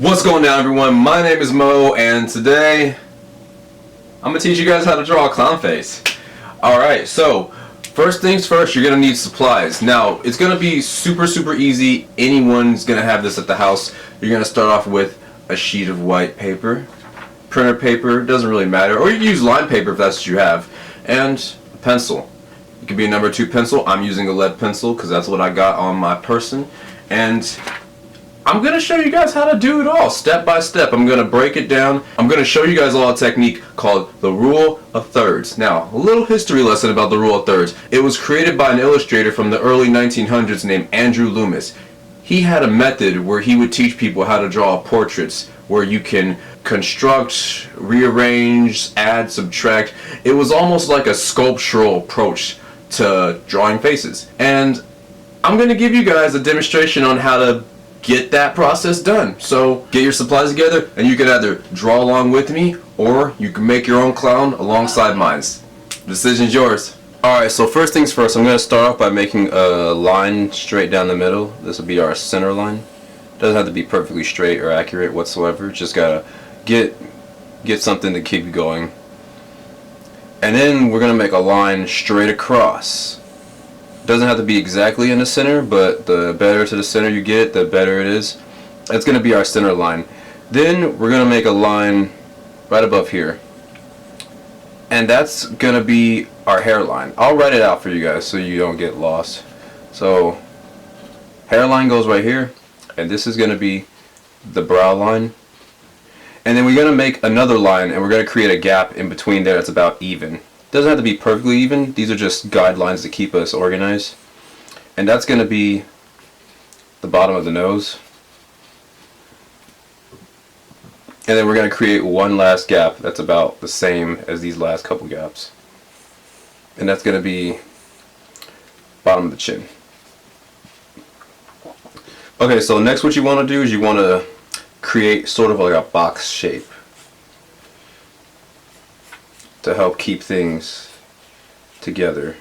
What's going on, everyone? My name is Mo, and today I'm gonna teach you guys how to draw a clown face. Alright, so first things first, you're gonna need supplies. Now, it's gonna be super easy. Anyone's gonna have this at the house. You're gonna start off with a sheet of white paper, printer paper, doesn't really matter, or you can use line paper if that's what you have, and a pencil. It could be a number 2 pencil. I'm using a lead pencil because that's what I got on my person, and I'm going to show you guys how to do it all step by step. I'm going to break it down. I'm going to show you guys all a technique called the rule of thirds. Now, a little history lesson about the rule of thirds. It was created by an illustrator from the early 1900s named Andrew Loomis. He had a method where he would teach people how to draw portraits where you can construct, rearrange, add, subtract. It was almost like a sculptural approach to drawing faces. And I'm going to give you guys a demonstration on how to get that process done. So get your supplies together and you can either draw along with me or you can make your own clown alongside mine. Decision's yours. Alright, so first things first, I'm going to start off by making a line straight down the middle. This will be our center line. Doesn't have to be perfectly straight or accurate whatsoever. Just gotta get something to keep you going. And then we're going to make a line straight across. Doesn't have to be exactly in the center, but the better to the center you get, the better it is. That's going to be our center line. Then we're going to make a line right above here, and that's going to be our hairline. I'll write it out for you guys so you don't get lost. So hairline goes right here, and this is going to be the brow line. And then we're going to make another line, and we're going to create a gap in between there that's about even. Doesn't have to be perfectly even. These are just guidelines to keep us organized. And that's going to be the bottom of the nose. And then we're going to create one last gap that's about the same as these last couple gaps. And that's going to be bottom of the chin. Okay, so next what you want to do is you want to create sort of like a box shape to help keep things together.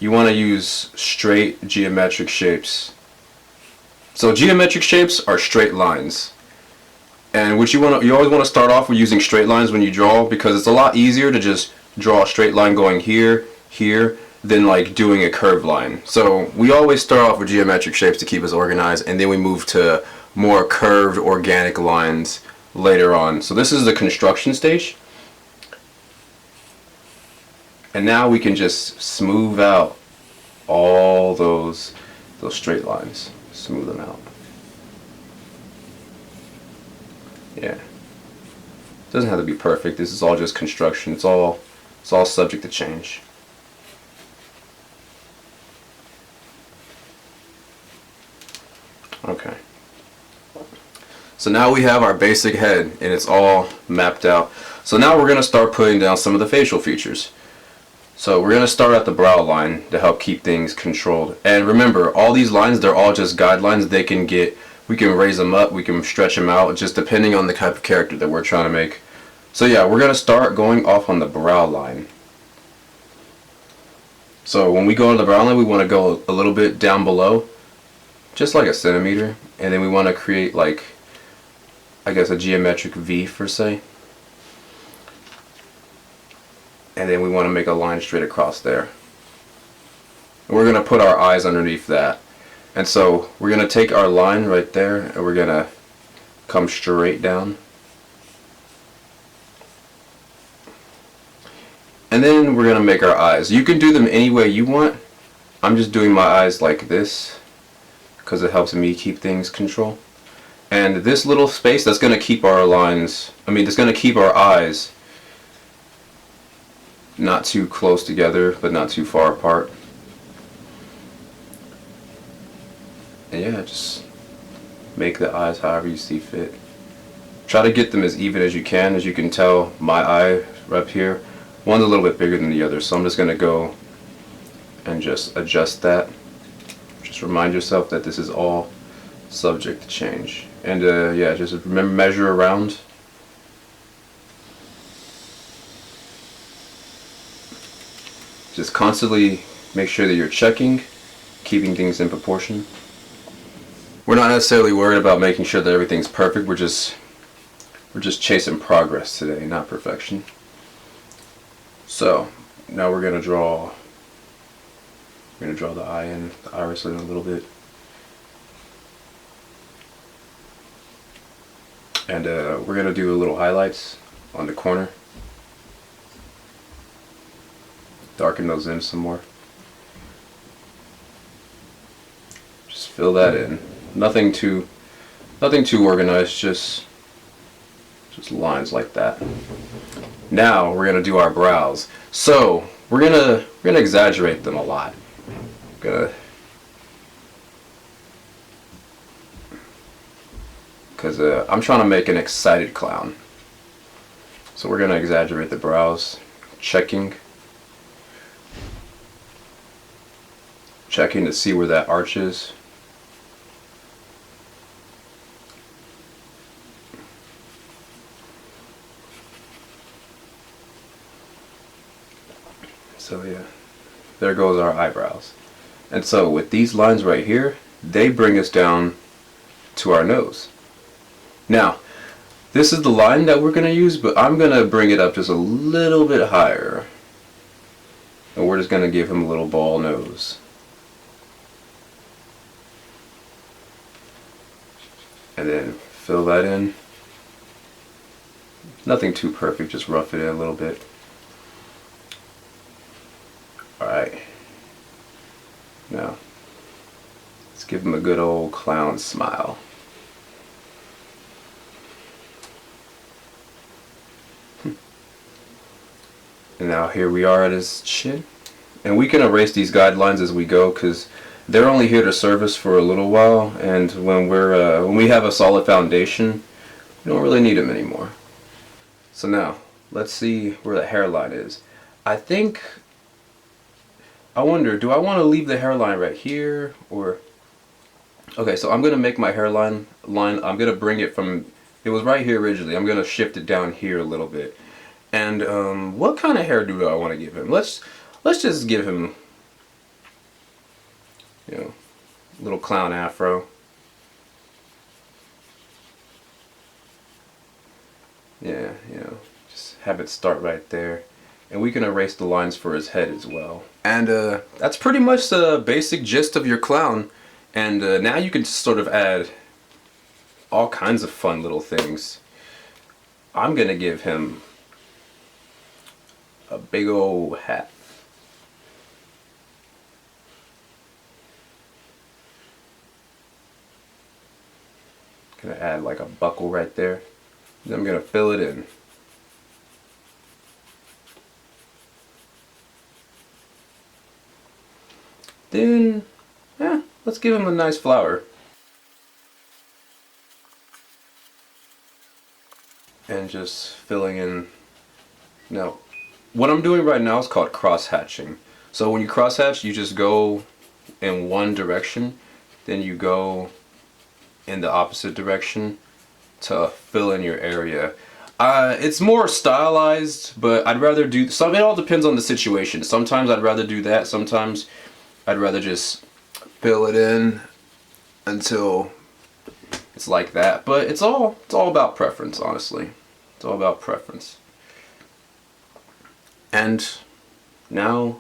You want to use straight geometric shapes. So geometric shapes are straight lines. And what you always want to start off with using straight lines when you draw, because it's a lot easier to just draw a straight line going here, here, than like doing a curved line. So we always start off with geometric shapes to keep us organized, and then we move to more curved organic lines later on. So this is the construction stage, and now we can just smooth out all those straight lines. Smooth them out. Yeah, doesn't have to be perfect. This is all just construction. It's all subject to change. Okay. So now we have our basic head and it's all mapped out. So now we're going to start putting down some of the facial features. So we're going to start at the brow line to help keep things controlled. And remember, all these lines, they're all just guidelines. We can raise them up, we can stretch them out, just depending on the type of character that we're trying to make. So yeah, we're going to start going off on the brow line. So when we go on the brow line, we want to go a little bit down below, just like a centimeter. And then we want to create like, I guess, a geometric V per se, and then we want to make a line straight across there. And we're going to put our eyes underneath that, and so we're going to take our line right there and we're going to come straight down, and then we're going to make our eyes. You can do them any way you want. I'm just doing my eyes like this because it helps me keep things controlled. And this little space, that's going to keep our lines, that's going to keep our eyes not too close together, but not too far apart. And yeah, just make the eyes however you see fit. Try to get them as even as you can. As you can tell, my eye right up here, one's a little bit bigger than the other, so I'm just going to go and just adjust that. Just remind yourself that this is all subject to change. And yeah, just remember, measure around. Just constantly make sure that you're checking, keeping things in proportion. we're not necessarily worried about making sure that everything's perfect. We're just chasing progress today, not perfection. So now we're gonna draw the eye and the iris in a little bit. And we're gonna do a little highlights on the corner. Darken those in some more. Just fill that in. Nothing too organized, just lines like that. Now we're gonna do our brows. So we're gonna exaggerate them a lot. Because I'm trying to make an excited clown. So we're gonna exaggerate the brows, checking to see where that arch is. So yeah, there goes our eyebrows. And so with these lines right here, they bring us down to our nose. Now, this is the line that we're going to use, but I'm going to bring it up just a little bit higher. And we're just going to give him a little ball nose. And then fill that in. Nothing too perfect, just rough it in a little bit. Alright. Now, let's give him a good old clown smile. And now here we are at his chin. And we can erase these guidelines as we go because they're only here to serve us for a little while, and when we have a solid foundation, we don't really need them anymore. So now, let's see where the hairline is. I wonder, do I want to leave the hairline right here, or... Okay, so I'm going to make my hairline I'm going to bring it from... It was right here originally. I'm going to shift it down here a little bit. And what kind of hairdo do I want to give him? Let's just give him, you know, a little clown afro. Yeah, you know, just have it start right there. And we can erase the lines for his head as well. And that's pretty much the basic gist of your clown. And now you can sort of add all kinds of fun little things. I'm gonna give him a big old hat. Gonna add like a buckle right there. Then I'm gonna fill it in. Then, yeah, let's give him a nice flower. And just filling in. Now, what I'm doing right now is called cross hatching. So when you cross hatch, you just go in one direction, then you go in the opposite direction to fill in your area. It's more stylized, but I'd rather do some. It all depends on the situation. Sometimes I'd rather do that. Sometimes I'd rather just fill it in until it's like that. But it's all about preference, honestly. It's all about preference. And now,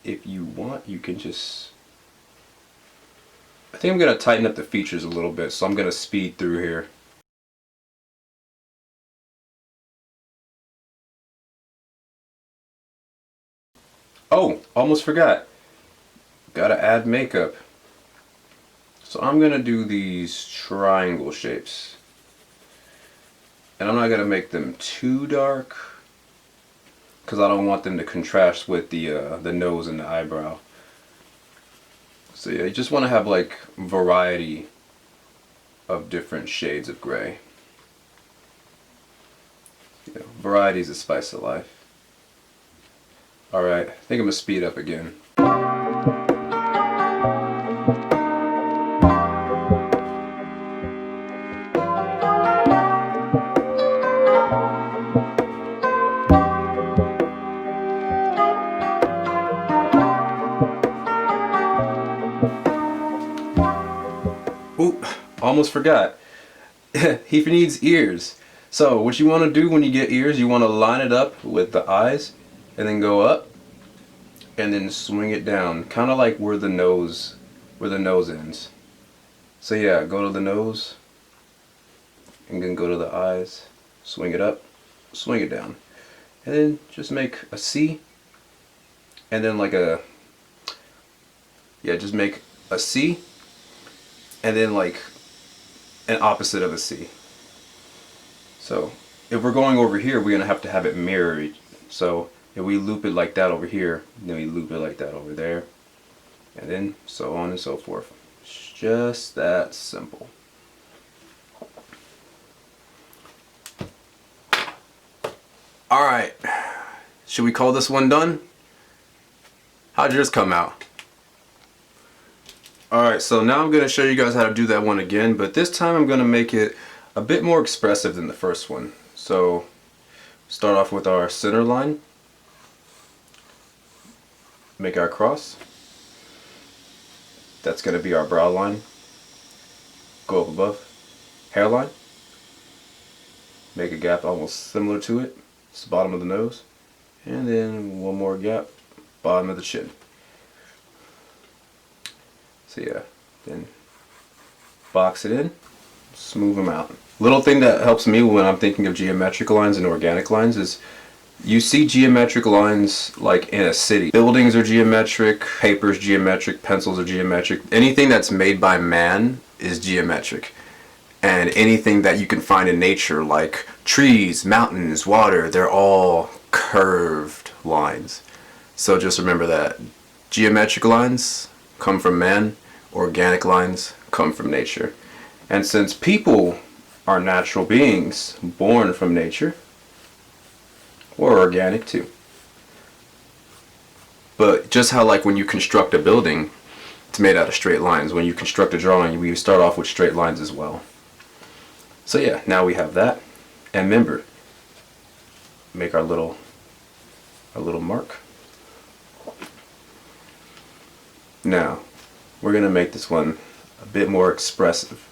if you want, you can just... I think I'm going to tighten up the features a little bit, so I'm going to speed through here. Oh, almost forgot. Gotta add makeup. So I'm going to do these triangle shapes. And I'm not going to make them too dark, because I don't want them to contrast with the nose and the eyebrow. So yeah, you just want to have like variety of different shades of gray. You know, variety is the spice of life. Alright, I think I'm going to speed up again. almost forgot. He needs ears. So what you want to do when you get ears, you want to line it up with the eyes and then go up and then swing it down, kind of like where the nose ends. So yeah, go to the nose and then go to the eyes, swing it up, swing it down, and then just make a C, and then like a, just make a C, and then like an opposite of a C. So if we're going over here, we're gonna have to have it mirrored. So if we loop it like that over here, then we loop it like that over there, and then so on and so forth. It's just that simple. Alright, should we call this one done? How'd yours come out? Alright, so now I'm going to show you guys how to do that one again, but this time I'm going to make it a bit more expressive than the first one. So, start off with our center line, make our cross, that's going to be our brow line, go up above, hairline, make a gap almost similar to it. It's the bottom of the nose, and then one more gap, bottom of the chin. So yeah, then box it in, smooth them out. Little thing that helps me when I'm thinking of geometric lines and organic lines is you see geometric lines like in a city. Buildings are geometric, paper's geometric, pencils are geometric. Anything that's made by man is geometric. And anything that you can find in nature, like trees, mountains, water, they're all curved lines. So just remember that geometric lines come from man, organic lines come from nature. And since people are natural beings born from nature, we're organic too. But just how like when you construct a building, it's made out of straight lines. When you construct a drawing, we start off with straight lines as well. So yeah, now we have that, and remember, make our little mark. Now, we're gonna make this one a bit more expressive.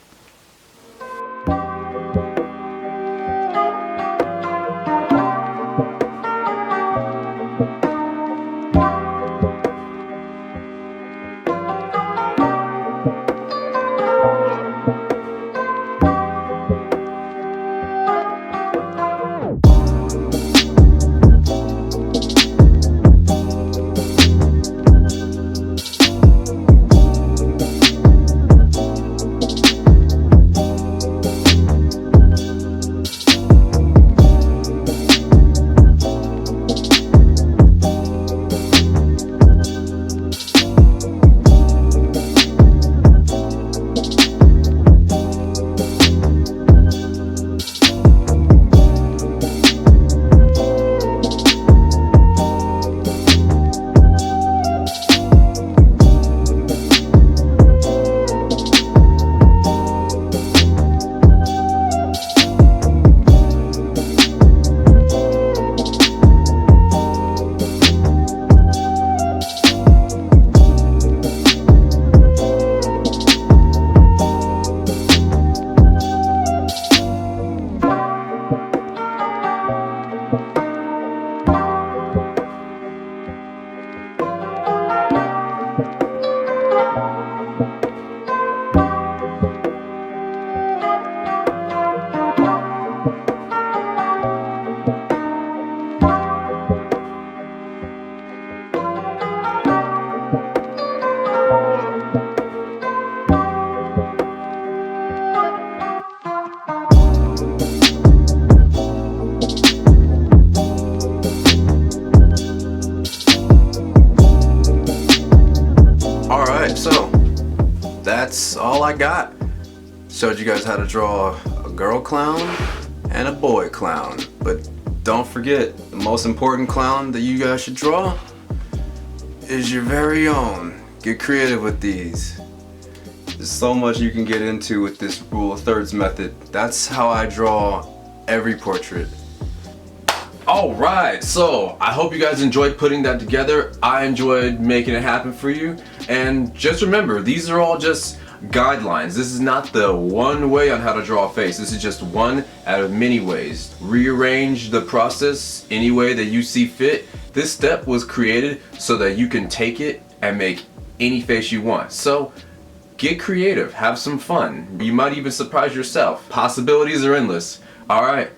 that's all I got. Showed you guys how to draw a girl clown and a boy clown. But don't forget, the most important clown that you guys should draw is your very own. Get creative with these. There's so much you can get into with this rule of thirds method. That's how I draw every portrait. Alright, so I hope you guys enjoyed putting that together. I enjoyed making it happen for you. And just remember, these are all just guidelines. This is not the one way on how to draw a face. This is just one out of many ways. Rearrange the process any way that you see fit. This step was created so that you can take it and make any face you want. So get creative, have some fun. You might even surprise yourself. Possibilities are endless. Alright,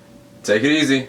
take it easy.